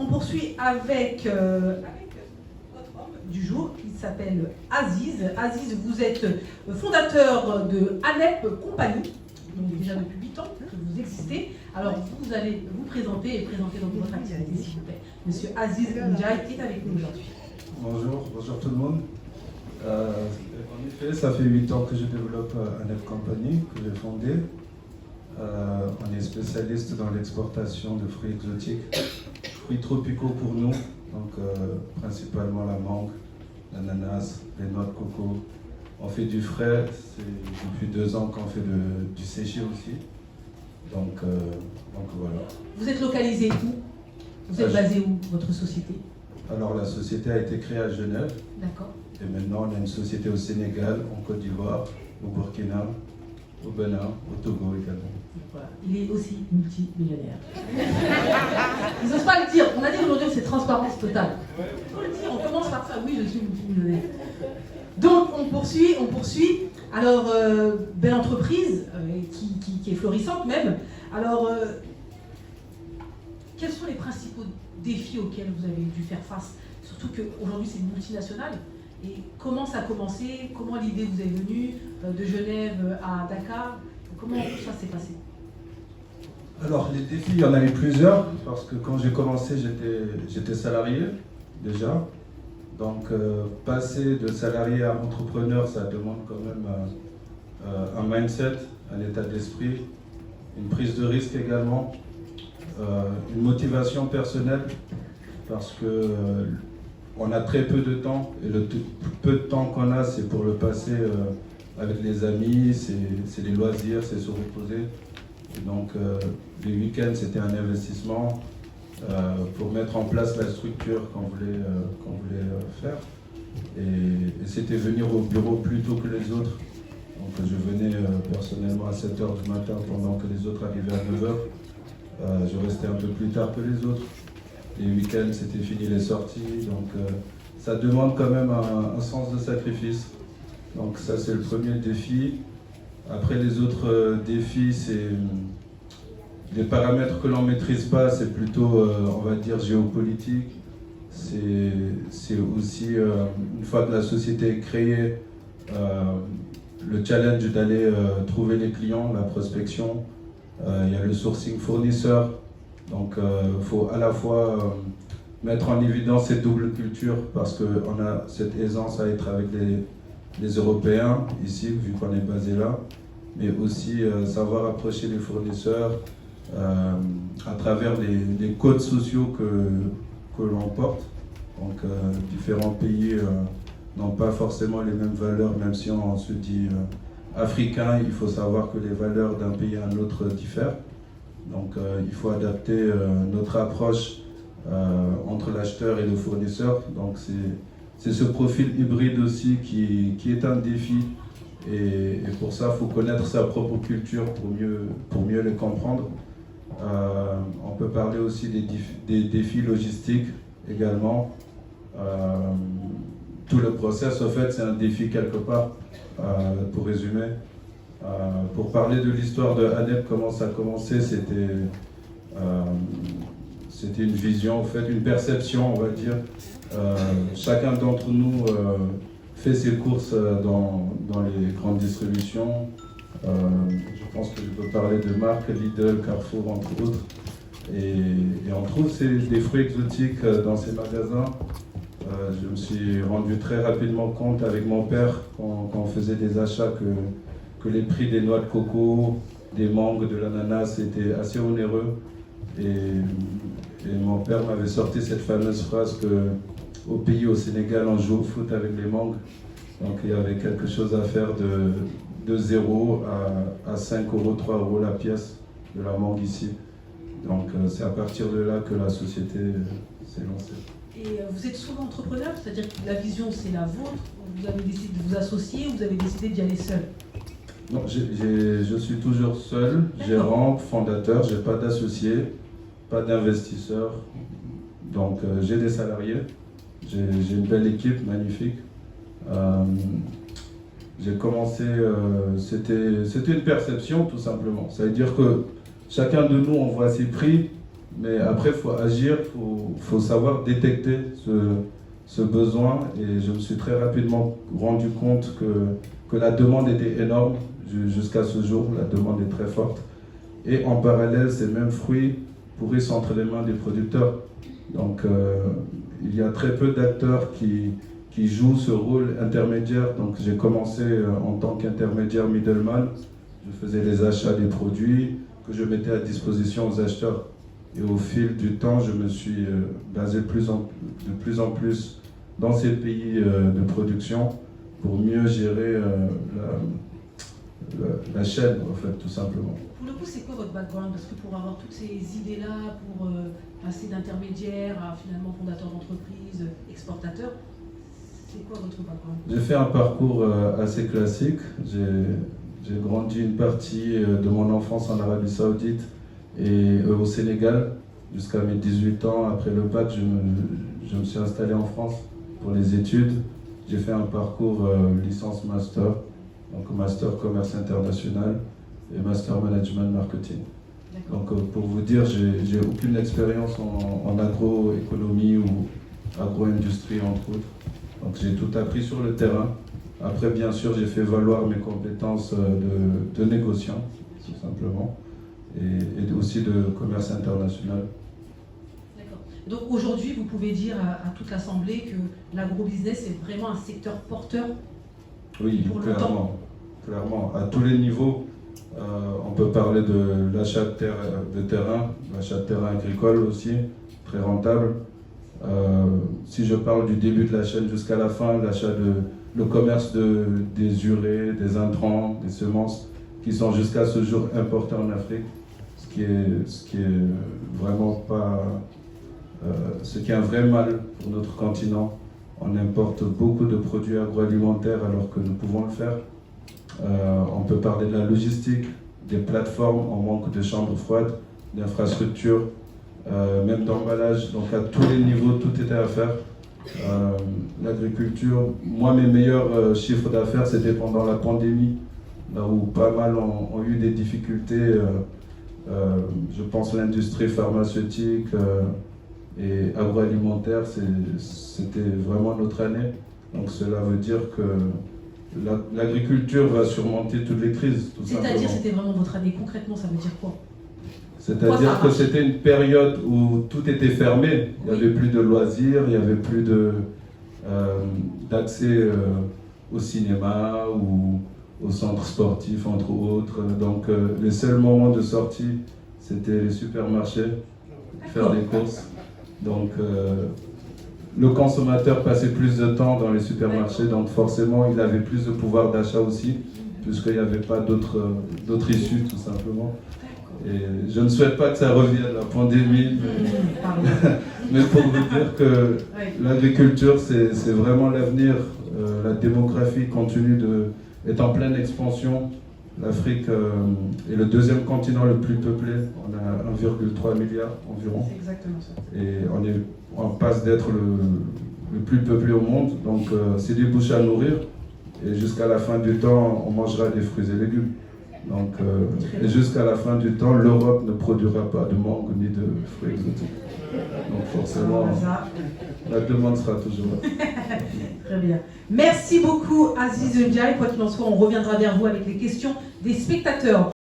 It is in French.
poursuit avec notre homme du jour qui s'appelle Aziz. Aziz, vous êtes fondateur de ANEP Compagnie, donc déjà depuis 8 ans que vous existez. Alors vous allez vous présenter et présenter donc votre activité, s'il vous plaît. Monsieur Aziz Ndiaye est avec nous aujourd'hui. Bonjour tout le monde. En effet, ça fait 8 ans que je développe ANEP Compagnie, que j'ai fondée. On est spécialiste dans l'exportation de fruits exotiques, fruits tropicaux pour nous, donc principalement la mangue, l'ananas, les noix de coco. On fait du frais, c'est depuis 2 ans qu'on fait du séché aussi. Donc voilà. Vous êtes localisé où? Vous êtes basé où, votre société? Alors la société a été créée à Genève. D'accord. Et maintenant on a une société au Sénégal, en Côte d'Ivoire, au Burkina, au Bénin, au Togo également. Voilà. Il est aussi multimillionnaire. Ils n'osent pas le dire. On a dit aujourd'hui que c'est transparence totale. Il faut le dire, on commence par ça. Oui, je suis multimillionnaire. Donc on poursuit. Alors, belle entreprise qui est florissante même. Alors, quels sont les principaux défis auxquels vous avez dû faire face? Surtout qu'aujourd'hui c'est une multinationale. Et comment ça a commencé? Comment l'idée vous est venue de Genève à Dakar? Comment tout ça s'est passé? Alors les défis, il y en a eu plusieurs, parce que quand j'ai commencé, j'étais salarié déjà. Donc passer de salarié à entrepreneur, ça demande quand même un mindset, un état d'esprit, une prise de risque également, une motivation personnelle, parce que on a très peu de temps, et le peu de temps qu'on a, c'est pour le passer avec les amis, c'est les loisirs, c'est se reposer. Et donc les week-ends, c'était un investissement pour mettre en place la structure qu'on voulait faire. Et c'était venir au bureau plus tôt que les autres. Donc je venais personnellement à 7 h du matin pendant que les autres arrivaient à 9 h. Je restais un peu plus tard que les autres. Les week-ends, c'était fini les sorties. Donc ça demande quand même un sens de sacrifice. Donc ça, c'est le premier défi. Après, les autres défis, c'est des paramètres que l'on ne maîtrise pas. C'est plutôt, on va dire, géopolitique. C'est aussi, une fois que la société est créée, le challenge d'aller trouver les clients, la prospection. Il y a le sourcing fournisseur. Donc il faut à la fois mettre en évidence cette double culture, parce qu'on a cette aisance à être avec les Européens ici, vu qu'on est basé là, mais aussi savoir approcher les fournisseurs à travers les codes sociaux que l'on porte. Donc différents pays n'ont pas forcément les mêmes valeurs, même si on se dit africain, il faut savoir que les valeurs d'un pays à un autre diffèrent. Donc il faut adapter notre approche entre l'acheteur et le fournisseur. Donc c'est ce profil hybride aussi qui est un défi. Et pour ça, il faut connaître sa propre culture pour mieux les comprendre. On peut parler aussi des défis logistiques également. Tout le process, en fait, c'est un défi quelque part, pour résumer. Pour parler de l'histoire de ANEP, comment ça a commencé, c'était une vision, en fait, une perception, on va dire. Chacun d'entre nous fait ses courses dans les grandes distributions. Je pense que je peux parler de marques, Lidl, Carrefour, entre autres. Et on trouve des fruits exotiques dans ces magasins. Je me suis rendu très rapidement compte avec mon père, quand on faisait des achats, que les prix des noix de coco, des mangues, de l'ananas étaient assez onéreux. Et mon père m'avait sorti cette fameuse phrase qu'au pays, au Sénégal, on joue au foot avec les mangues. Donc il y avait quelque chose à faire de 0 à 5 euros, 3 euros la pièce de la mangue ici. Donc c'est à partir de là que la société s'est lancée. Et vous êtes souvent entrepreneur, c'est-à-dire que la vision c'est la vôtre, vous avez décidé de vous associer, vous avez décidé d'y aller seul? Non, je suis toujours seul, gérant, fondateur, je n'ai pas d'associé, pas d'investisseur. Donc j'ai des salariés, j'ai une belle équipe magnifique. J'ai commencé, c'était une perception tout simplement. Ça veut dire que chacun de nous, on voit ses prix Mais après, il faut agir, faut savoir détecter ce besoin. Et je me suis très rapidement rendu compte que la demande était énorme. Jusqu'à ce jour, la demande est très forte. Et en parallèle, ces mêmes fruits pourrissent entre les mains des producteurs. Donc, il y a très peu d'acteurs qui jouent ce rôle intermédiaire. Donc, j'ai commencé en tant qu'intermédiaire middleman. Je faisais les achats des produits que je mettais à disposition aux acheteurs. Et au fil du temps, je me suis basé de plus en plus dans ces pays de production pour mieux gérer la chaîne, en fait, tout simplement. Pour le coup, c'est quoi votre background? Parce que pour avoir toutes ces idées-là, pour passer d'intermédiaire à finalement fondateur d'entreprise, exportateur, c'est quoi votre background? J'ai fait un parcours assez classique. J'ai grandi une partie de mon enfance en Arabie Saoudite et au Sénégal jusqu'à mes 18 ans. Après le bac, je me suis installé en France pour les études. J'ai fait un parcours licence master, donc master commerce international et master management marketing. Donc pour vous dire, j'ai aucune expérience en agroéconomie ou agro-industrie entre autres. Donc j'ai tout appris sur le terrain. Après, bien sûr, j'ai fait valoir mes compétences de négociant, tout simplement, et aussi de commerce international. D'accord. Donc aujourd'hui, vous pouvez dire à toute l'Assemblée que l'agrobusiness est vraiment un secteur porteur. Oui, pour le temps. Clairement. À tous les niveaux, on peut parler de l'achat de terrain, l'achat de terrain agricole aussi, très rentable. Si je parle du début de la chaîne jusqu'à la fin, le commerce des urées, des intrants, des semences, qui sont jusqu'à ce jour importés en Afrique, ce qui est vraiment pas, ce qui est un vrai mal pour notre continent. On importe beaucoup de produits agroalimentaires alors que nous pouvons le faire. On peut parler de la logistique, des plateformes en manque de chambres froides, d'infrastructures, même d'emballage. Donc à tous les niveaux, tout était à faire. L'agriculture, moi mes meilleurs chiffres d'affaires c'était pendant la pandémie, là où pas mal ont eu des difficultés, je pense l'industrie pharmaceutique et agroalimentaire, c'était vraiment notre année. Donc cela veut dire que l'agriculture va surmonter toutes les crises. C'est-à-dire c'était vraiment votre année, concrètement ça veut dire quoi? C'est-à-dire que c'était une période où tout était fermé, il n'y avait plus de loisirs, il n'y avait plus d'accès au cinéma ou au centre sportif, entre autres. Donc les seuls moments de sortie, c'était les supermarchés, faire des courses. Donc le consommateur passait plus de temps dans les supermarchés, donc forcément il avait plus de pouvoir d'achat aussi, puisqu'il n'y avait pas d'autres issues tout simplement. Et je ne souhaite pas que ça revienne, la pandémie, mais pour vous dire que l'agriculture, c'est vraiment l'avenir. La démographie continue est en pleine expansion. L'Afrique est le deuxième continent le plus peuplé. On a 1,3 milliard environ. C'est exactement ça. Et on passe d'être le plus peuplé au monde. Donc c'est des bouches à nourrir. Et jusqu'à la fin du temps, on mangera des fruits et légumes. Donc, et jusqu'à la fin du temps, l'Europe ne produira pas de mangue ni de fruits exotiques. Donc forcément, la demande sera toujours là. Très bien. Merci beaucoup Aziz Ndiaye. Quoi qu'il en soit, on reviendra vers vous avec les questions des spectateurs.